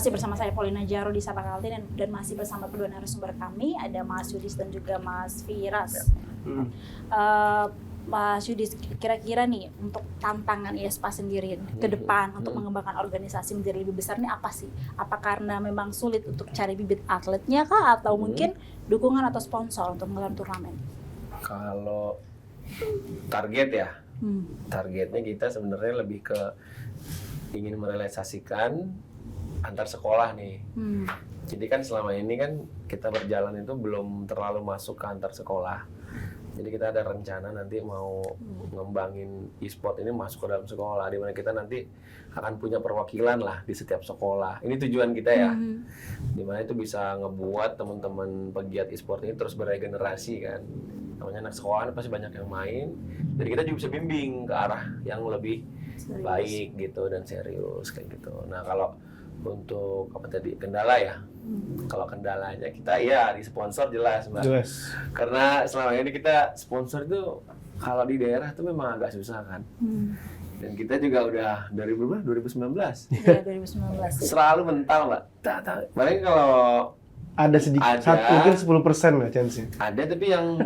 Masih bersama saya Paulina Jaro di Sapa Kalti dan masih bersama kedua narasumber kami, ada Mas Yudis dan juga Mas Firas. Mas Yudis, kira-kira nih untuk tantangan IESPA sendiri ke depan untuk mengembangkan organisasi menjadi lebih besar nih apa sih? Apa karena memang sulit untuk cari bibit atletnya kah, atau mungkin dukungan atau sponsor untuk menggelar turnamen? Kalau target ya, targetnya kita sebenarnya lebih ke ingin merealisasikan antar sekolah nih. Jadi kan selama ini kan kita berjalan itu belum terlalu masuk ke antar sekolah. Jadi kita ada rencana nanti mau ngembangin e-sport ini masuk ke dalam sekolah, di mana kita nanti akan punya perwakilan lah di setiap sekolah. Ini tujuan kita ya, di mana itu bisa ngebuat teman-teman pegiat e-sport ini terus beregenerasi kan. Namanya anak sekolah pasti banyak yang main, jadi kita juga bisa bimbing ke arah yang lebih baik gitu dan serius kayak gitu. Nah kalau untuk apa tadi kendala ya, kalau kendalanya kita ya di sponsor jelas Mbak. Jelas. Karena selama ini kita sponsor itu kalau di daerah tuh memang agak susah kan. Dan kita juga udah dari 2019. Iya 2019. Selalu mental Mbak. Paling kalau Ada sedikit, mungkin 10% lah chance-nya. ada tapi yang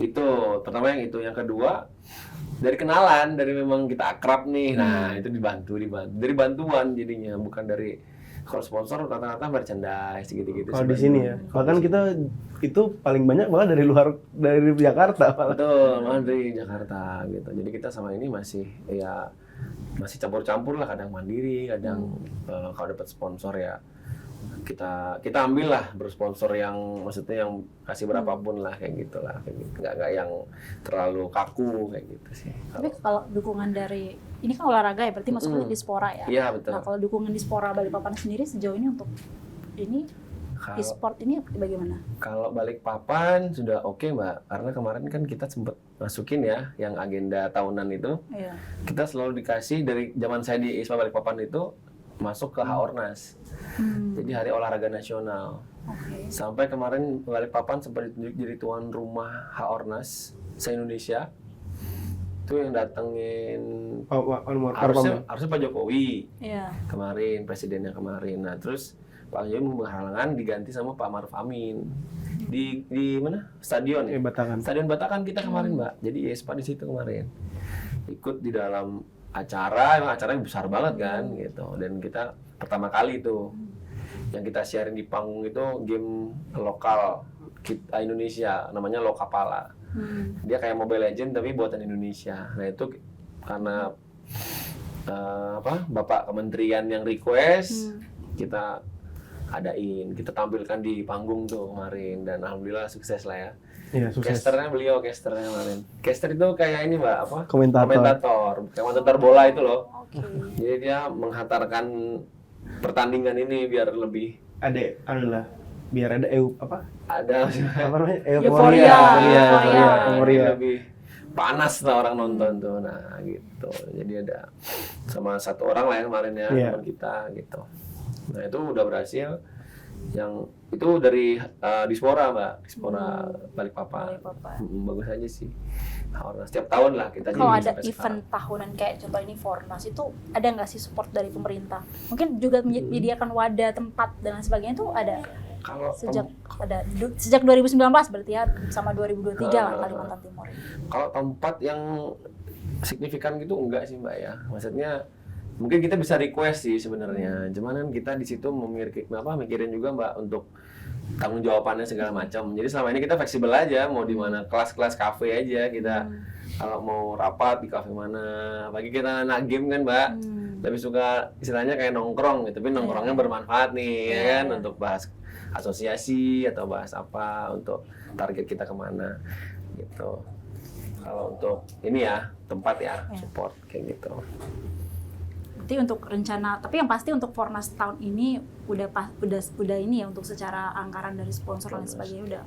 itu pertama yang itu, yang kedua dari kenalan, dari memang kita akrab nih. Nah itu dibantu dari bantuan jadinya, bukan dari kalau sponsor rata-rata merchandise gitu-gitu. Kalau di sini ya, kalau kan kita itu paling banyak malah dari luar, dari Jakarta malah. Betul, malah dari Jakarta gitu. Jadi kita sama ini masih campur-campur lah, kadang mandiri, kadang kalau dapat sponsor ya kita ambil lah, bersponsor yang maksudnya yang kasih berapapun lah kayak gitulah, kayak gitu. Nggak yang terlalu kaku kayak gitu sih. Tapi kalau dukungan dari ini kan olahraga ya, berarti masuknya di Spora ya. Iya betul. Nah kalau dukungan di Spora Balikpapan sendiri sejauh ini untuk ini e-sport ini bagaimana? Kalau Balikpapan sudah oke Mbak, karena kemarin kan kita sempat masukin ya yang agenda tahunan itu. Iya. Kita selalu dikasih dari zaman saya di ISPA Balikpapan itu masuk ke Haornas. Jadi Hari Olahraga Nasional. Sampai kemarin Balikpapan sempat ditunjuk jadi tuan rumah Haornas se-Indonesia. Itu yang datengin harusnya Pak Jokowi. Iya. Kemarin presidennya kemarin. Nah, terus Pak Jokowi berhalangan diganti sama Pak Maruf Amin. Di mana? Stadion ya? Batakan. Stadion Batakan kita kemarin, Mbak. Jadi IESPA di situ kemarin. Ikut di dalam acara, emang acaranya besar banget kan gitu. Dan kita pertama kali itu yang kita siarin di panggung itu game lokal kita Indonesia, namanya Lokapala. Dia kayak Mobile Legend tapi buatan Indonesia. Nah itu karena Bapak Kementerian yang request, kita adain, kita tampilkan di panggung tuh kemarin, dan alhamdulillah sukses lah ya. Iya, sukses. Casternya kemarin. Caster itu kayak ini Mbak, apa? Komentator bola itu loh. Jadi dia menghantarkan pertandingan ini biar lebih biar ada euforia. Lebih panas lah orang nonton tuh. Nah gitu. Jadi ada sama satu orang lah yang kemarin ya, teman kita gitu. Nah itu udah berhasil. Yang itu dari Dispora Mbak, Dispora Balikpapan. Bagus aja sih. Setiap tahun lah kita. Kalau ada event tahunan kayak contoh ini Fornas, itu ada nggak sih support dari pemerintah? Mungkin juga menyediakan wadah, tempat dan lain sebagainya itu ada. Kalau sejak 2019 berarti ya, sama 2023 lah Kalimantan Timur. Kalau tempat yang signifikan gitu enggak sih Mbak ya. Maksudnya mungkin kita bisa request sih sebenarnya. Cuman kan kita di situ mikirin juga Mbak untuk tanggung jawabannya segala macam. Jadi selama ini kita fleksibel aja, mau di mana, kelas-kelas kafe aja kita. Kalau mau rapat di kafe mana, bagi kita anak game kan Mbak, lebih suka istilahnya kayak nongkrong gitu, tapi nongkrongnya bermanfaat nih ya kan, untuk bahas asosiasi atau bahas apa, untuk target kita kemana gitu. Kalau untuk ini ya tempat ya, support kayak gitu. Berarti untuk rencana, tapi yang pasti untuk Fornas tahun ini udah ini ya, untuk secara anggaran dari sponsor dan sebagainya udah.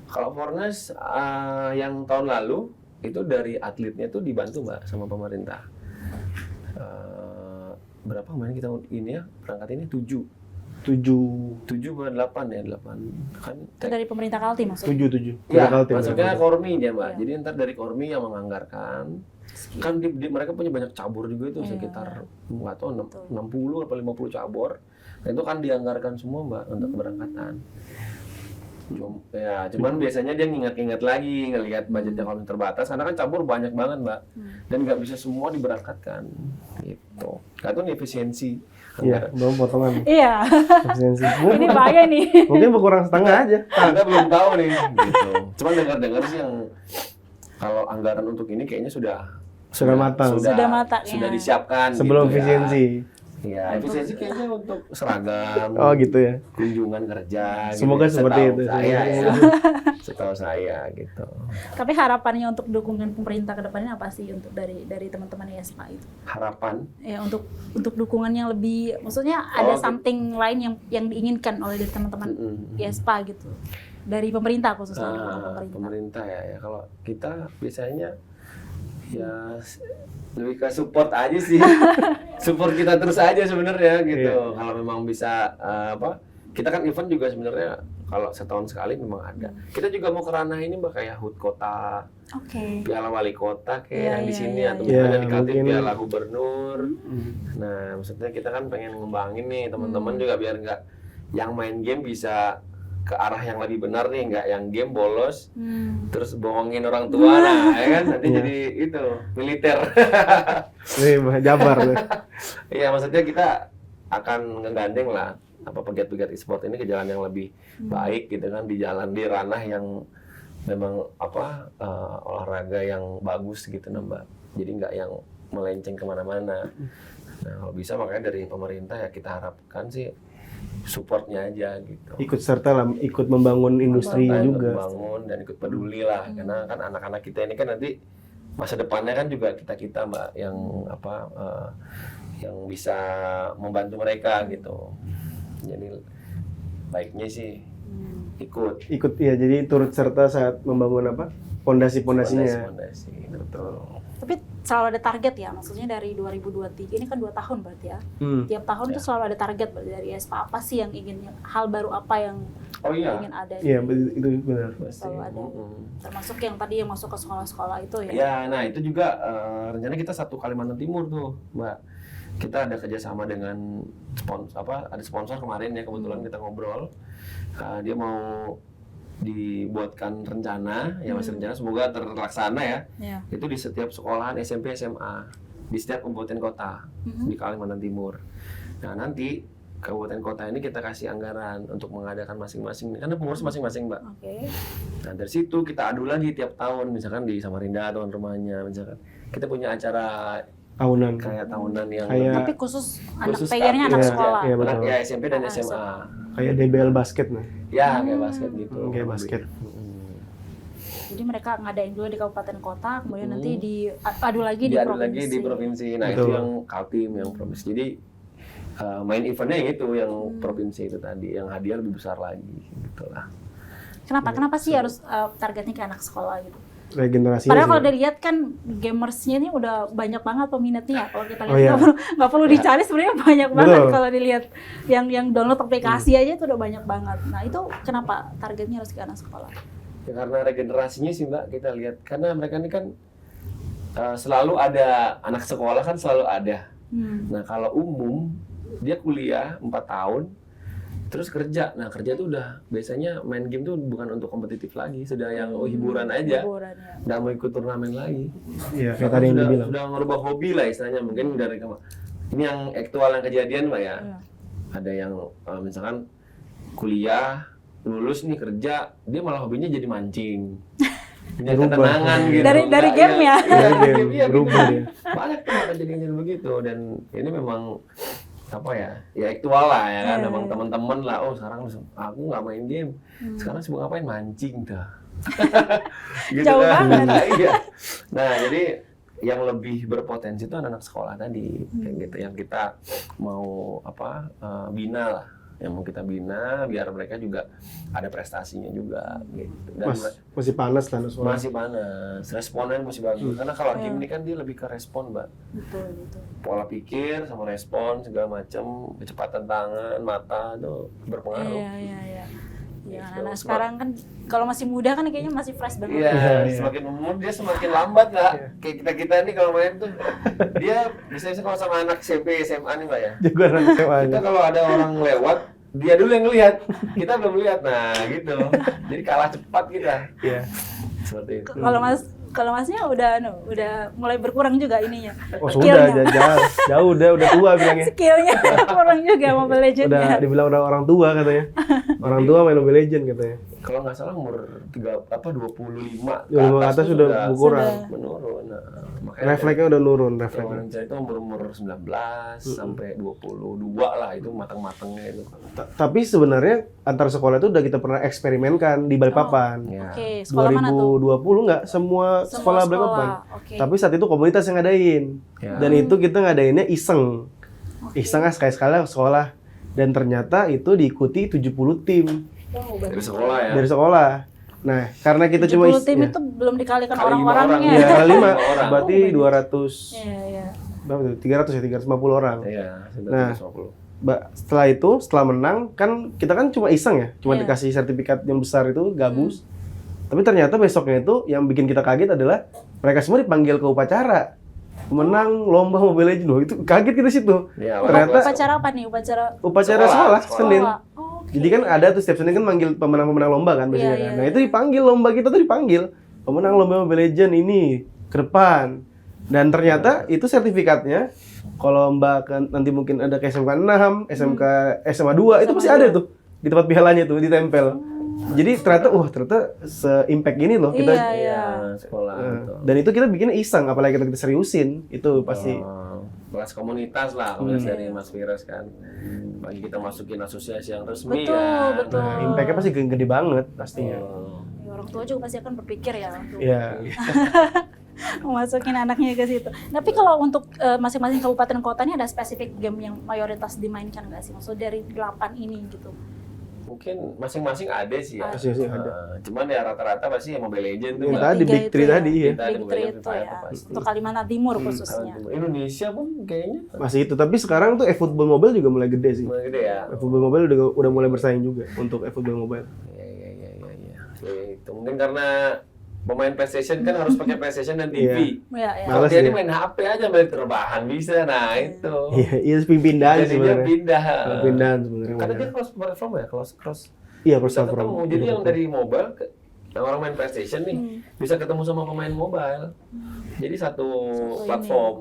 Kalau Fornas yang tahun lalu itu dari atletnya tuh dibantu Mbak sama pemerintah. Berapa kemarin kita ini ya berangkat ini 7 atau 8 ya, 8 kan itu dari pemerintah Kalti maksudnya? 7 ya, maksudnya Kormi dia Mbak. Jadi ntar dari Kormi yang menganggarkan. Kan mereka punya banyak cabur juga itu, sekitar nggak tahu 60 atau 50 cabur. Nah, itu kan dianggarkan semua Mbak untuk keberangkatan. Cuman biasanya dia ngingat-ngingat lagi ngelihat budgetnya kalau terbatas karena kan cabur banyak banget Mbak dan nggak bisa semua diberangkatkan gitu. Nah, itu efisiensi. Iya, belum potongan. Iya. Efisiensi. Ini bahaya nih. Mungkin berkurang setengah aja. Kita belum tahu nih gitu. Cuman dengar-dengar sih yang kalau anggaran untuk ini kayaknya sudah matang. Sudah matang, sudah ya. disiapkan Sebelum gitu, efisiensi. Ya, efisiensi kayaknya untuk seragam. Oh gitu ya. Kunjungan kerja. Semoga gitu, seperti itu. Saya, ya. Setahu saya gitu. Tapi harapannya untuk dukungan pemerintah ke depannya apa sih untuk dari teman-teman ISPA itu? Harapan Ya untuk dukungan yang lebih, maksudnya ada Oh, something lain yang diinginkan oleh dari teman-teman ISPA gitu. Dari pemerintah khususnya pemerintah ya. Kalau kita biasanya ya lebih ke support aja sih. Support kita terus aja sebenarnya gitu. Iya. Kalau memang bisa kita kan event juga sebenarnya kalau setahun sekali memang ada. Kita juga mau ke ranah ini Mbak kayak HUT kota, Oke. piala wali kota kayak di sini atau iya. misalnya di Kaltim Mungkin. piala gubernur. Nah, maksudnya kita kan pengen ngembangin nih teman-teman juga biar nggak yang main game bisa ke arah yang lebih benar nih, nggak yang game bolos terus bohongin orang tua, nah ya kan nanti jadi itu militer. Nih, Jabar tuh. Iya, maksudnya kita akan ngegandeng lah apa pegiat-pegiat e-sport ini ke jalan yang lebih baik gitu kan, di jalan di ranah yang memang olahraga yang bagus gitu Mbak. Jadi nggak yang melenceng kemana-mana. Nah, kalau bisa makanya dari pemerintah ya kita harapkan sih supportnya aja gitu. Ikut serta lah, ikut membangun industri Ikut juga. membangun dan ikut peduli lah, karena kan anak-anak kita ini kan nanti masa depannya kan juga kita Mbak yang yang bisa membantu mereka gitu. Jadi baiknya sih ikut Ya, jadi turut serta saat membangun pondasi-pondasinya. Fondasi, betul. Tapi selalu ada target ya, maksudnya dari 2023 ini kan 2 tahun berarti ya. Tiap tahun tuh selalu ada target berarti dari ISPA, apa sih yang ingin, hal baru apa yang ingin ada. Iya, itu benar. Selalu ada. Termasuk yang tadi yang masuk ke sekolah-sekolah itu ya. Ya, nah itu juga rencana kita satu Kalimantan Timur tuh, Mbak. Kita ada kerjasama dengan ada sponsor kemarin ya, kebetulan kita ngobrol. Dia mau dibuatkan rencana, ya masih rencana, semoga terlaksana ya. Itu di setiap sekolahan SMP SMA di setiap kabupaten kota di Kalimantan Timur. Nah, nanti kabupaten kota ini kita kasih anggaran untuk mengadakan masing-masing, karena pengurus masing-masing Mbak. Nah, dari situ kita adu lagi tiap tahun, misalkan di Samarinda tuan rumahnya, misalkan kita punya acara Tahunan. kayak tahunan yang Tapi khusus pengennya anak sekolah. Iya, betul. ya SMP dan SMA. Kayak DBL basket nah. Ya, kayak basket gitu. Kayak basket. Jadi mereka ngadain dulu di kabupaten kota, kemudian nanti diadu lagi di provinsi. Lagi di provinsi. Nah, Betul. itu yang Kaltim, yang provinsi. Jadi main eventnya yang itu, yang provinsi itu tadi, yang hadiah lebih besar lagi, gitulah. Kenapa sih harus targetnya ke anak sekolah gitu? Regenerasi. Padahal kalau dilihat kan gamersnya ini udah banyak banget peminatnya. Kalau kita lihat iya. nggak perlu dicari, sebenarnya banyak banget. Betul. Kalau dilihat yang download aplikasi aja itu udah banyak banget. Nah itu kenapa targetnya harus ke anak sekolah? Ya karena regenerasinya sih Mbak, kita lihat karena mereka ini kan selalu ada anak sekolah kan selalu ada. Nah kalau umum dia kuliah 4 tahun terus kerja. Nah kerja tuh udah biasanya main game tuh bukan untuk kompetitif lagi, sudah yang hiburan aja, nggak mau ikut turnamen lagi. Iya, kayak tadi yang dibilang. Sudah ngerubah hobi lah istilahnya, mungkin dari ini yang aktual yang kejadian Mbak ya. Ada yang misalkan kuliah lulus nih kerja, dia malah hobinya jadi mancing. Punya ketenangan gitu. Dari game ya. Berubah dia. Banyak tuh kejadian begitu, dan ini memang ya aktual lah ya kan, memang teman-teman lah, sekarang aku nggak main game, sekarang sibuk ngapain, mancing dah. Gitu Jauh kan. banget. Iya. Nah jadi yang lebih berpotensi itu anak-anak sekolah tadi, kayak gitu, yang kita mau bina lah, yang mau kita bina biar mereka juga ada prestasinya juga gitu. Dan Masih panas lah sekolah. masih panas, responnya masih bagus. Karena kalau game ini kan dia lebih ke respon, Mbak. Betul. Pola pikir sama respon segala macam, kecepatan tangan, mata itu berpengaruh. Iya. Ya, Gitu. nah sekarang kan kalau masih muda kan kayaknya masih fresh banget. Iya, Iya. semakin umur dia semakin lambat Mbak. Kayak kita nih kalau main tuh, dia biasanya kalau sama anak SMP, SMA nih Mbak ya. Juga anak SMA Kita aja. kalau ada orang lewat, dia dulu yang lihat, kita belum lihat. Nah gitu, jadi kalah cepat kita. Iya. Seperti itu. Kalau masnya udah mulai berkurang juga ininya. Oh sudah, Skillnya. jauh udah tua bilangnya. Skillnya kurang juga Mobile Legends Udah ya. dibilang udah orang tua katanya. Orang tua main Mobile Legends katanya. Kalau nggak salah umur 25 25 ke atas tuh sudah berkurang. menurun. Nah, makanya Refleksnya udah nurun, kalau refleksnya. orang itu umur 19 sampai 22 lah, itu matang-matangnya itu. Tapi sebenarnya antar sekolah itu udah kita pernah eksperimenkan di Balikpapan. Ya. Oke, sekolah mana tuh? 2020 nggak semua sekolah Balikpapan. Oke. Tapi saat itu komunitas yang ngadain. Ya. Dan itu kita ngadainnya iseng. Oke. Iseng sekali-sekali sekolah. Dan ternyata itu diikuti 70 tim Wow, Dari sekolah ya. dari sekolah. Nah, karena kita 70 cuma tim ya, itu belum dikalikan Kali 5 orang-orangnya. ya kali 5 orang. berarti Oh, banyak. 200 Iya. berapa tuh? 300 ya, 350 orang. Iya, sudah Nah. 350. Setelah itu, setelah menang, kan kita kan cuma iseng ya, cuma Iya. dikasih sertifikat yang besar itu, gabus. Tapi ternyata besoknya itu yang bikin kita kaget adalah mereka semua dipanggil ke upacara. Menang lomba Mobile Legends. Loh, itu kaget kita situ. Ya, Ternyata- Upacara apa nih? Upacara Upacara Sekolah. sekolah, Senin. Oh, oke. Jadi kan ada tuh setiap Senin kan manggil pemenang-pemenang lomba kan biasanya Iya, kan. iya, Nah, iya. itu dipanggil lomba kita tuh dipanggil. Pemenang lomba Mobile Legends ini ke depan. Dan ternyata itu sertifikatnya kalau Mbak kan nanti mungkin ada ke SMK 6, SMK SMA 2 itu pasti ada tuh di tempat pialanya tuh ditempel. Jadi ternyata se-impact gini loh kita. Iya. Iya, sekolah. betul. Dan itu kita bikinnya iseng, apalagi kita seriusin, itu pasti. Kelas komunitas lah, komunitas dari Mas Virus kan. Bagi kita masukin asosiasi yang resmi Betul, kan. betul. Nah, impact-nya pasti gede banget pastinya. Oh. Ya, orang tua juga pasti akan berpikir ya untuk Iya. memasukin anaknya ke situ. Tapi kalau untuk masing-masing kabupaten kota ini ada spesifik game yang mayoritas dimainkan nggak sih? Maksudnya dari 8 ini gitu. Mungkin masing-masing ada sih ya. Masing-masing ada. Cuman ya rata-rata pasti ya Mobile Legends tuh. Yang Mbak. tadi, Tiga Big itu Three ya. tadi ya. Kita ada Big Mobile Three Legends itu Free ya. Fire pasti. Untuk Kalimantan Timur khususnya. Indonesia pun kayaknya Masih itu, tapi sekarang tuh eFootball Mobile juga mulai gede sih. mulai gede ya. eFootball Mobile udah mulai bersaing juga untuk eFootball Mobile. Iya. Ya, itu mungkin karena pemain PlayStation kan harus pakai PlayStation dan TV. Ya, ya. Kalau Males dia ini dia. main HP aja balik rebahan bisa. Nah, itu. Iya pindahan Jadi dia sebenarnya. pindah. Pindahan sebenarnya. Karena dia banyak. cross platform ya, cross. Iya Bisa platform. ketemu. Jadi yang dari mobile yang orang main PlayStation nih bisa ketemu sama pemain mobile. Jadi satu Satu platform.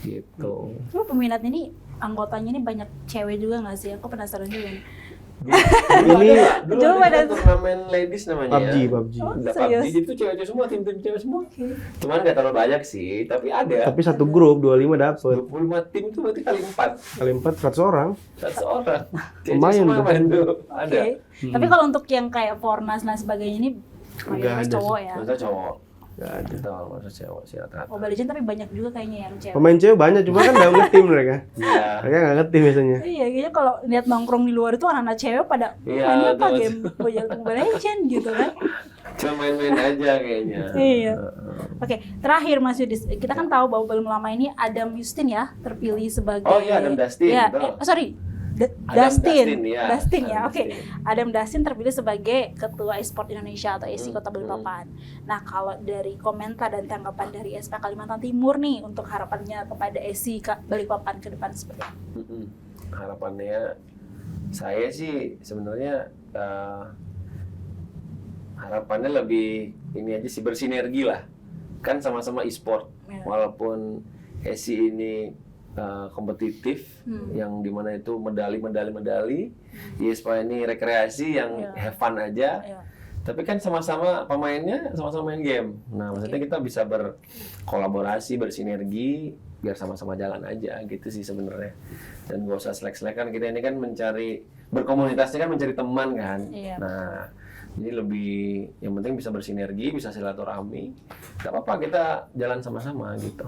Gitu. Cuma peminatnya ini anggotanya ini banyak cewek juga nggak sih? Aku penasaran juga nih. Dulu Coba ada dah. turnamen ladies namanya PUBG, ya. PUBG. Oh, Ada serius? PUBG itu cewek-cewek semua, tim-tim cewek semua. Cuman nggak terlalu banyak sih, tapi ada. Tapi satu grup 25 dapet. 25 tim itu berarti kali 4. Kali 4 100 orang. 100 orang. Cewek Lumayan semua tuh. main tuh. Oke. Ada. Tapi kalau untuk yang kayak Fornas dan sebagainya ini mayoritas ada cowok sih. ya. Masa cowok. Gak ada. Kita masa cewek sih rata-rata. Mobile Legends tapi banyak juga kayaknya yang cewek. Pemain cewek banyak, cuma kan gak nge-team mereka. Iya. Mereka gak nge-team biasanya. Iya, kayaknya kalau lihat nongkrong di luar itu anak-anak cewek pada Iya, mainnya apa betul. game Mobile Legends gitu kan. Cuma main-main aja kayaknya. Iya. Oke, terakhir Mas Yudis, kita kan tahu bahwa belum lama ini Adam Justin ya terpilih sebagai Oh iya, Adam Dustin, Ya, betul. sorry. Adam Dustin ya. Dustin ya, Adam oke. Dustin. Adam Dustin terpilih sebagai Ketua Esport Indonesia atau ESI Kota Hmm. Balikpapan. Nah, kalau dari komentar dan tanggapan dari SPA Kalimantan Timur nih untuk harapannya kepada ESI Balikpapan ke depan seperti apa? Harapannya saya sih sebenarnya harapannya lebih ini aja sih, bersinergi lah. Kan sama-sama e-sport. Ya. Walaupun ESI ini kompetitif, yang dimana itu medali, ISPA ini rekreasi yang Ya. have fun aja. Ya. Tapi kan sama-sama pemainnya sama-sama main game. Nah, maksudnya kita bisa berkolaborasi, bersinergi biar sama-sama jalan aja gitu sih sebenarnya. Dan gak usah selek-selek, kan kita ini kan mencari, berkomunitasnya kan mencari teman kan. Iya. Nah, ini lebih yang penting bisa bersinergi, bisa silaturahmi. Gak apa-apa kita jalan sama-sama gitu.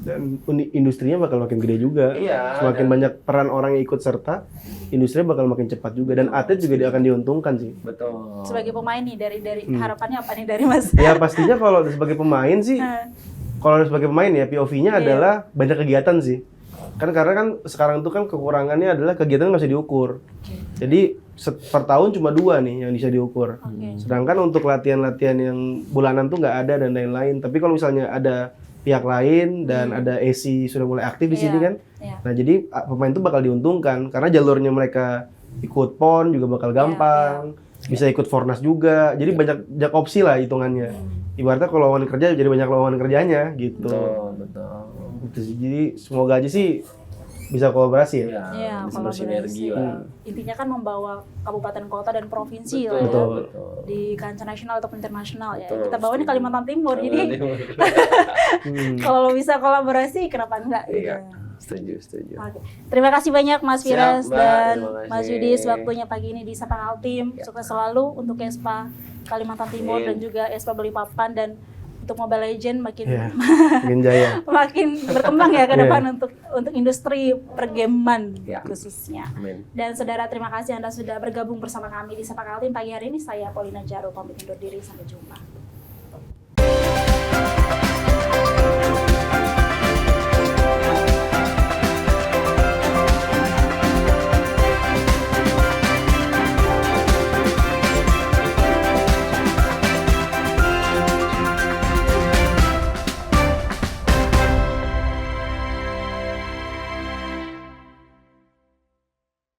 Dan industrinya bakal makin gede juga. Iya, Semakin dan- banyak peran orang yang ikut serta, industrinya bakal makin cepat juga. Dan atlet juga akan diuntungkan sih. Betul. Sebagai pemain nih dari harapannya apa nih dari Mas? Ya pastinya kalau sebagai pemain sih, Nah, kalau sebagai pemain ya POV-nya Iya. adalah banyak kegiatan sih. Kan karena kan sekarang tuh kan kekurangannya adalah kegiatan nggak bisa diukur. Jadi per tahun cuma 2 nih yang bisa diukur. Oke. Sedangkan untuk latihan-latihan yang bulanan tuh nggak ada dan lain-lain. Tapi kalau misalnya ada pihak lain dan ada AC sudah mulai aktif di sini Iya, kan, iya. nah jadi pemain tuh bakal diuntungkan karena jalurnya mereka ikut PON juga bakal gampang, bisa ikut Fornas juga. Jadi banyak opsi lah hitungannya. Ibaratnya kalau lowongan kerja jadi banyak lowongan kerjanya gitu. Betul. Gitu sih. Jadi semoga aja sih bisa kolaborasi ya. Iya, bisa kolaborasi. bersinergi lah. Intinya kan membawa kabupaten kota dan provinsi lah ya. Betul. Di kancah nasional atau internasional ya. Betul, Kita bawa ini setuju. Kalimantan Timur. Jadi Hmm. kalau bisa kolaborasi kenapa enggak gitu. Iya, setuju. Oke. Terima kasih banyak Mas Siap, Firas Mbak. dan Terima kasih. Mas Yudis waktunya pagi ini di Sapa Kaltim. Ya. Sukses selalu untuk ESPA Kalimantan Timur Amin. dan juga ESPA Balikpapan, dan untuk Mobile Legend makin Iya. Makin jaya. makin berkembang ya ke Iya. depan untuk industri pergaman Ya. khususnya. Amin. Dan saudara, terima kasih Anda sudah bergabung bersama kami di Sapa Kaltim pagi hari ini. Saya Paulina Jaro pamit undur diri, sampai jumpa.